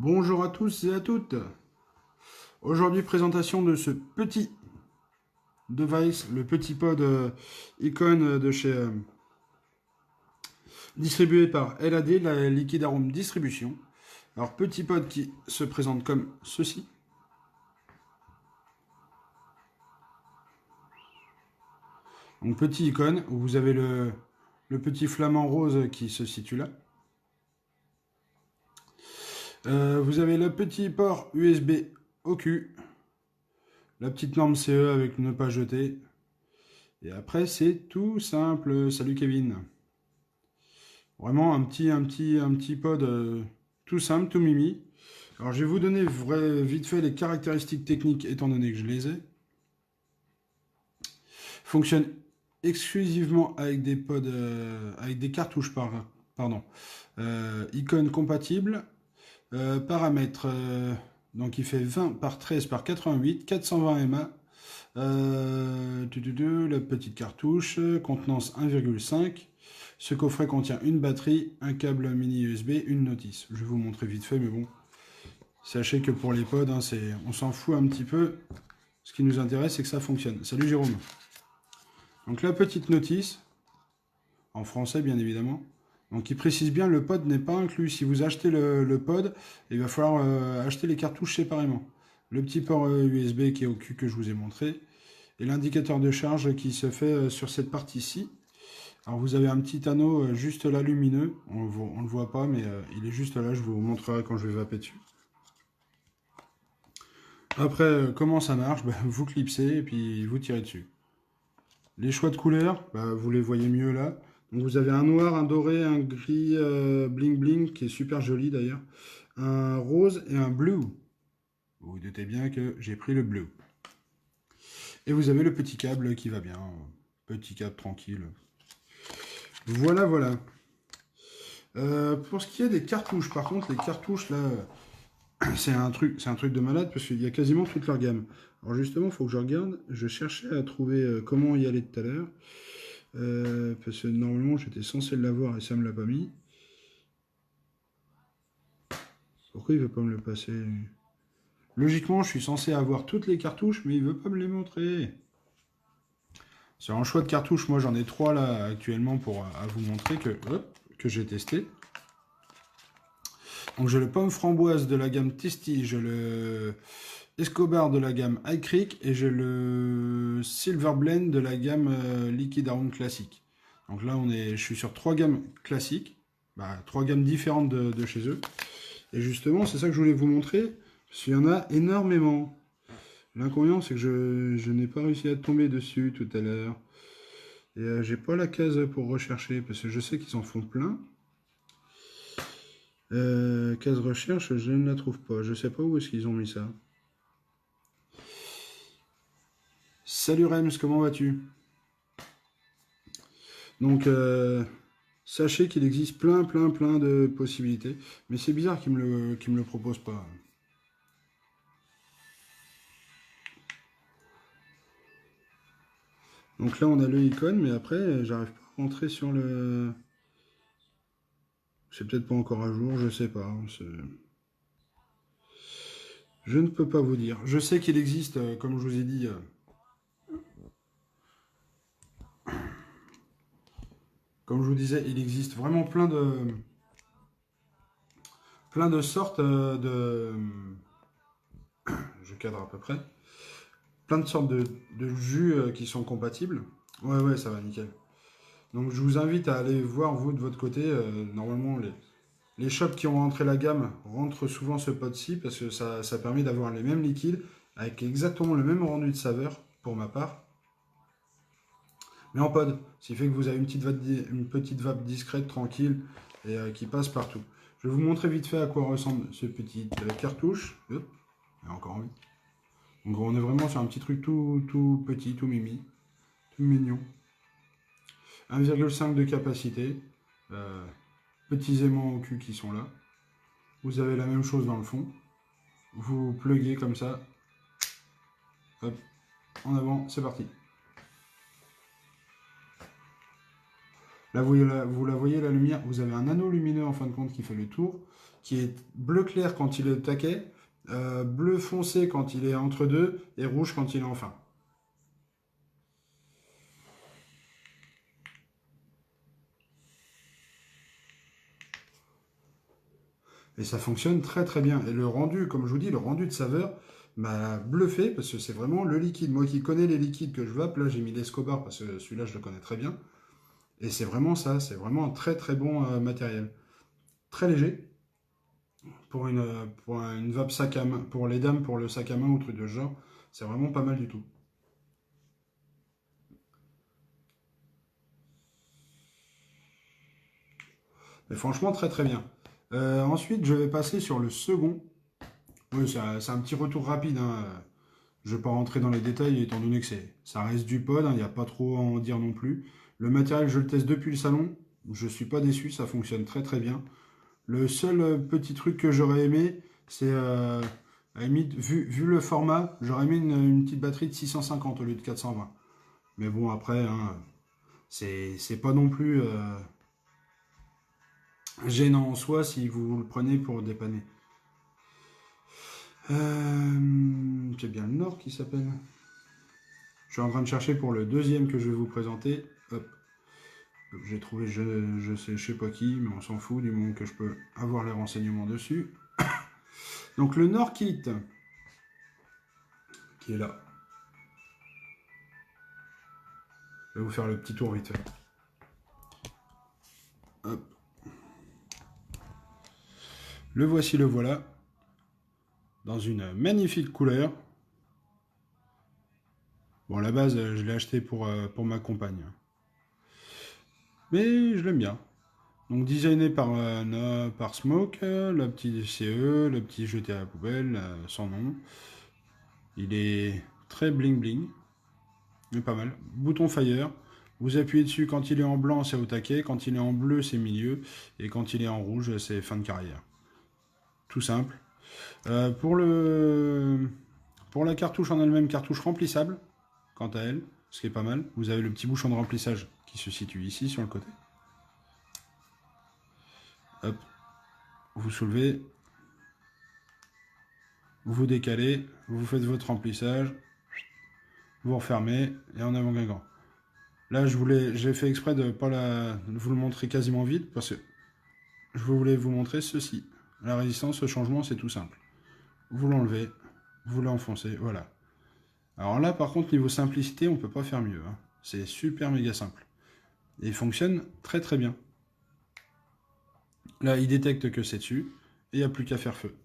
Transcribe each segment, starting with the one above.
Bonjour à tous et à toutes. Aujourd'hui, présentation de ce petit device, le petit pod Icon de chez distribué par LAD, la Liquid Arome Distribution. Alors, petit pod qui se présente comme ceci. Donc, petit icône où vous avez le petit flamant rose qui se situe là. Vous avez le petit port USB au cul, la petite norme CE avec ne pas jeter. Et après, c'est tout simple. Salut Kevin. Vraiment un petit pod tout simple, tout mimi. Alors je vais vous donner vite fait les caractéristiques techniques étant donné que je les ai. Fonctionne exclusivement avec des pods, avec des cartouches pardon. Icône compatible. Paramètres, donc il fait 20 par 13 par 88, 420 mAh. La petite cartouche, contenance 1,5. Ce coffret contient une batterie, un câble mini USB, une notice. Je vais vous montrer vite fait, mais bon. Sachez que pour les pods, hein, on s'en fout un petit peu. Ce qui nous intéresse, c'est que ça fonctionne. Salut Jérôme. Donc la petite notice, en français bien évidemment. Donc il précise bien le pod n'est pas inclus. Si vous achetez le pod, il va falloir acheter les cartouches séparément. Le petit port USB qui est au cul que je vous ai montré. Et l'indicateur de charge qui se fait sur cette partie-ci. Alors vous avez un petit anneau juste là lumineux. On ne le voit pas, mais il est juste là. Je vous montrerai quand je vais vaper dessus. Après, comment ça marche? Vous clipsez et puis vous tirez dessus. Les choix de couleurs, vous les voyez mieux là. Donc vous avez un noir, un doré, un gris bling bling qui est super joli d'ailleurs. Un rose et un blue. Vous vous doutez bien que j'ai pris le bleu. Et vous avez le petit câble qui va bien. Petit câble tranquille. Voilà, voilà. Pour ce qui est des cartouches, par contre, les cartouches là, c'est un truc de malade parce qu'il y a quasiment toute leur gamme. Alors justement, il faut que je regarde. Je cherchais à trouver comment y aller tout à l'heure. Parce que normalement, j'étais censé l'avoir et ça me l'a pas mis. Pourquoi il veut pas me le passer? Logiquement, je suis censé avoir toutes les cartouches, mais il veut pas me les montrer. Sur un choix de cartouches, moi j'en ai 3 là actuellement pour à vous montrer que j'ai testé. Donc j'ai le pomme framboise de la gamme Testy, j'ai le Escobar de la gamme High Creek et j'ai le Silver Blend de la gamme Liquid Arome classique. Donc là je suis sur 3 gammes classiques, 3 gammes différentes de chez eux. Et justement c'est ça que je voulais vous montrer, parce qu'il y en a énormément. L'inconvénient c'est que je n'ai pas réussi à tomber dessus tout à l'heure. Et j'ai pas la case pour rechercher, parce que je sais qu'ils en font plein. Case recherche, je ne la trouve pas. Je sais pas où est-ce qu'ils ont mis ça. Salut Rems, comment vas-tu? Donc, sachez qu'il existe plein de possibilités. Mais c'est bizarre qu'ils me le proposent pas. Donc là, on a le icône, mais après, j'arrive pas à rentrer sur le... C'est peut-être pas encore à jour, je sais pas. Je ne peux pas vous dire. Je sais qu'il existe, comme je vous ai dit... Comme je vous disais, il existe vraiment plein de sortes de... Je cadre à peu près. Plein de sortes de jus qui sont compatibles. Ouais, ça va, nickel. Donc je vous invite à aller voir, vous, de votre côté. Normalement, les shops qui ont rentré la gamme rentrent souvent ce pod-ci parce que ça permet d'avoir les mêmes liquides avec exactement le même rendu de saveur, pour ma part. Mais en pod, ce qui fait que vous avez une petite vape discrète, tranquille, et qui passe partout. Je vais vous montrer vite fait à quoi ressemble ce petit cartouche. Hop, il y a encore envie. Donc on est vraiment sur un petit truc tout petit, tout mimi, tout mignon. 1,5 de capacité. Petits aimants au cul qui sont là. Vous avez la même chose dans le fond. Vous pluguez comme ça. Hop, en avant, c'est parti. Là, vous la voyez, la lumière. Vous avez un anneau lumineux, en fin de compte, qui fait le tour, qui est bleu clair quand il est au taquet, bleu foncé quand il est entre deux, et rouge quand il est en fin. Et ça fonctionne très très bien. Et le rendu, comme je vous dis, le rendu de saveur m'a bluffé parce que c'est vraiment le liquide. Moi qui connais les liquides que je vape, là j'ai mis l'Escobar parce que celui-là je le connais très bien. Et c'est vraiment ça, c'est vraiment un très très bon matériel. Très léger pour une vape sac à main, pour les dames, pour le sac à main ou truc de ce genre. C'est vraiment pas mal du tout. Mais franchement très très bien. Ensuite je vais passer sur le second. Oui, c'est un petit retour rapide, hein. Je ne vais pas rentrer dans les détails étant donné que ça reste du pod, hein, il n'y a pas trop à en dire non plus. Le matériel, je le teste depuis le salon, je ne suis pas déçu, ça fonctionne très très bien. Le seul petit truc que j'aurais aimé, c'est, à la limite, vu le format, j'aurais aimé une petite batterie de 650 au lieu de 420. Mais bon, après, hein, c'est pas non plus gênant en soi si vous le prenez pour dépanner. C'est bien le Nord qui s'appelle. Je suis en train de chercher pour le deuxième que je vais vous présenter. Hop. J'ai trouvé je sais pas qui, mais on s'en fout du moment que je peux avoir les renseignements dessus. Donc le Norkit, qui est là. Je vais vous faire le petit tour vite fait. Hop. Le voici, le voilà. Dans une magnifique couleur. Bon, à la base, je l'ai acheté pour ma compagne. Mais je l'aime bien. Donc designé par Smoke, le petit CE, le petit jeté à la poubelle, sans nom. Il est très bling bling, mais pas mal. Bouton fire, vous appuyez dessus quand il est en blanc, c'est au taquet, quand il est en bleu, c'est milieu, et quand il est en rouge, c'est fin de carrière. Tout simple. Pour la cartouche en elle-même, cartouche remplissable, quant à elle, ce qui est pas mal. Vous avez le petit bouchon de remplissage qui se situe ici sur le côté. Hop, vous soulevez, vous décalez, vous faites votre remplissage, vous refermez et en avant Guingamp. Là, j'ai fait exprès de pas vous le montrer quasiment vide parce que je voulais vous montrer ceci. La résistance, ce changement, c'est tout simple. Vous l'enlevez, vous l'enfoncez, voilà. Alors là, par contre, niveau simplicité, on peut pas faire mieux, hein. C'est super méga simple. Et il fonctionne très très bien. Là, il détecte que c'est dessus et il n'y a plus qu'à faire feu.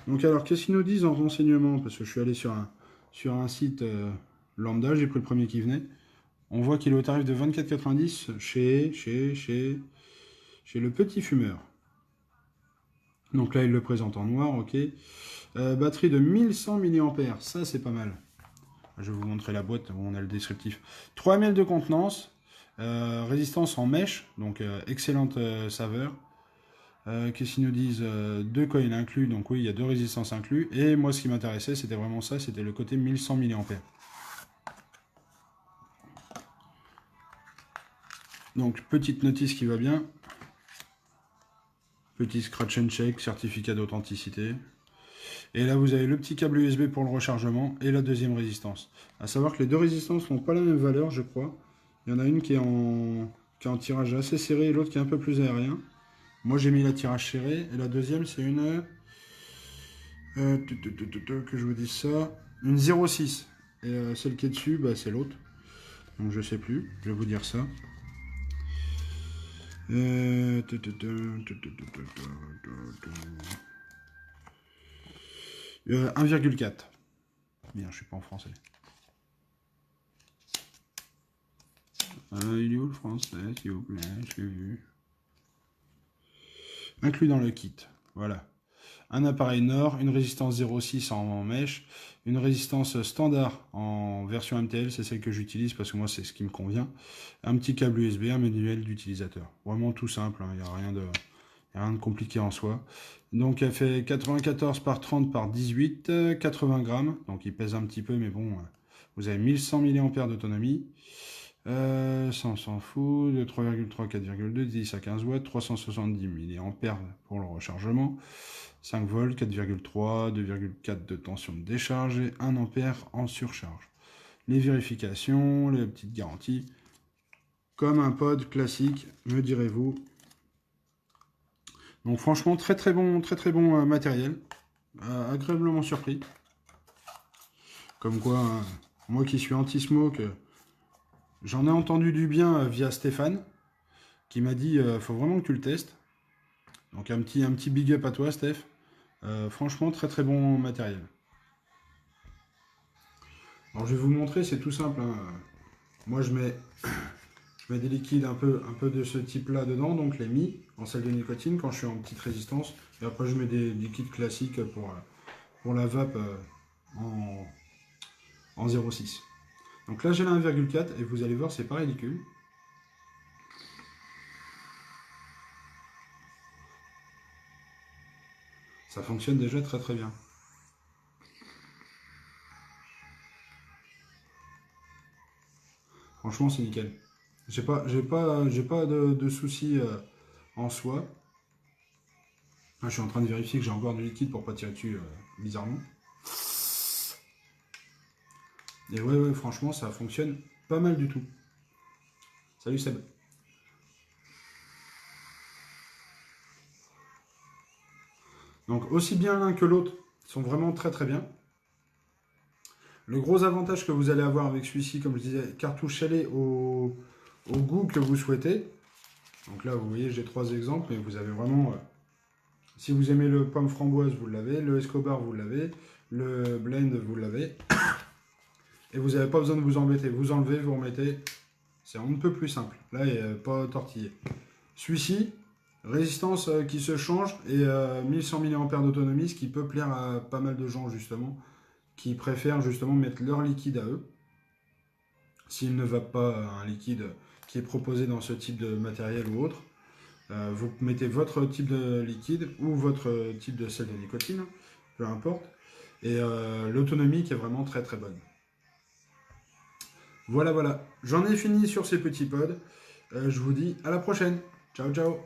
Donc alors, qu'est-ce qu'ils nous disent en renseignement? Parce que je suis allé sur un site lambda, j'ai pris le premier qui venait. On voit qu'il est au tarif de 24,90 chez le petit fumeur. Donc là, il le présente en noir, ok. Batterie de 1100 mAh, ça c'est pas mal. Je vais vous montrer la boîte où on a le descriptif. 3000 de contenance, résistance en mèche, donc excellente saveur. Qu'est-ce qu'ils nous disent? 2 coils inclus, donc oui, il y a 2 résistances inclus. Et moi, ce qui m'intéressait, c'était vraiment ça, c'était le côté 1100 mAh. Donc, petite notice qui va bien. Petit scratch and shake, certificat d'authenticité. Et là, vous avez le petit câble USB pour le rechargement et la deuxième résistance. A savoir que les deux résistances n'ont pas la même valeur, je crois. Il y en a une qui est en tirage assez serré et l'autre qui est un peu plus aérien. Moi, j'ai mis la tirage serré. Et la deuxième, c'est une... que je vous dise ça. Une 0,6. Et celle qui est dessus, bah, c'est l'autre. Donc, je sais plus. Je vais vous dire ça. 1,4. Bien, je suis pas en français. Il est où le français, s'il vous plaît? Je l'ai vu. Inclus dans le kit. Voilà. Un appareil Nord, une résistance 0,6 en mèche, une résistance standard en version MTL, c'est celle que j'utilise parce que moi c'est ce qui me convient. Un petit câble USB, un manuel d'utilisateur. Vraiment tout simple, il n'y a rien de compliqué en soi. Donc elle fait 94 par 30 par 18, 80 grammes. Donc il pèse un petit peu, mais bon, vous avez 1100 mAh d'autonomie. Ça, on s'en fout. De 3,3, 4,2, 10 à 15 watts, 370 mA pour le rechargement. 5 volts, 4,3, 2,4 de tension de décharge et 1 ampère en surcharge. Les vérifications, les petites garanties. Comme un pod classique, me direz-vous. Donc franchement, très très bon matériel. Agréablement surpris. Comme quoi, moi qui suis anti-smoke, j'en ai entendu du bien via Stéphane, qui m'a dit faut vraiment que tu le testes. Donc un petit big up à toi, Steph. Franchement, très très bon matériel. Alors je vais vous montrer, c'est tout simple, hein. Moi je mets des liquides un peu de ce type-là dedans, donc les mi en sel de nicotine quand je suis en petite résistance. Et après je mets des liquides classiques pour la vape en 0,6. Donc là j'ai la 1,4 et vous allez voir c'est pas ridicule. Ça fonctionne déjà très très bien. Franchement c'est nickel. J'ai pas de soucis en soi. Là, je suis en train de vérifier que j'ai encore du liquide pour pas tirer dessus bizarrement. Et ouais, franchement, ça fonctionne pas mal du tout. Salut Seb. Donc, aussi bien l'un que l'autre sont vraiment très très bien. Le gros avantage que vous allez avoir avec celui-ci, comme je disais, cartouche scellée au goût que vous souhaitez. Donc là, vous voyez, j'ai 3 exemples, mais vous avez vraiment... si vous aimez le pomme framboise, vous l'avez. Le Escobar, vous l'avez. Le blend, vous l'avez. Et vous n'avez pas besoin de vous embêter. Vous enlevez, vous remettez. C'est un peu plus simple. Là, il n'est pas tortillé. Celui-ci, résistance qui se change et 1100 mAh d'autonomie, ce qui peut plaire à pas mal de gens justement, qui préfèrent justement mettre leur liquide à eux. S'il ne va pas un liquide qui est proposé dans ce type de matériel ou autre, vous mettez votre type de liquide ou votre type de sel de nicotine, peu importe, et l'autonomie qui est vraiment très très bonne. Voilà, j'en ai fini sur ces petits pods. Je vous dis à la prochaine. Ciao, ciao.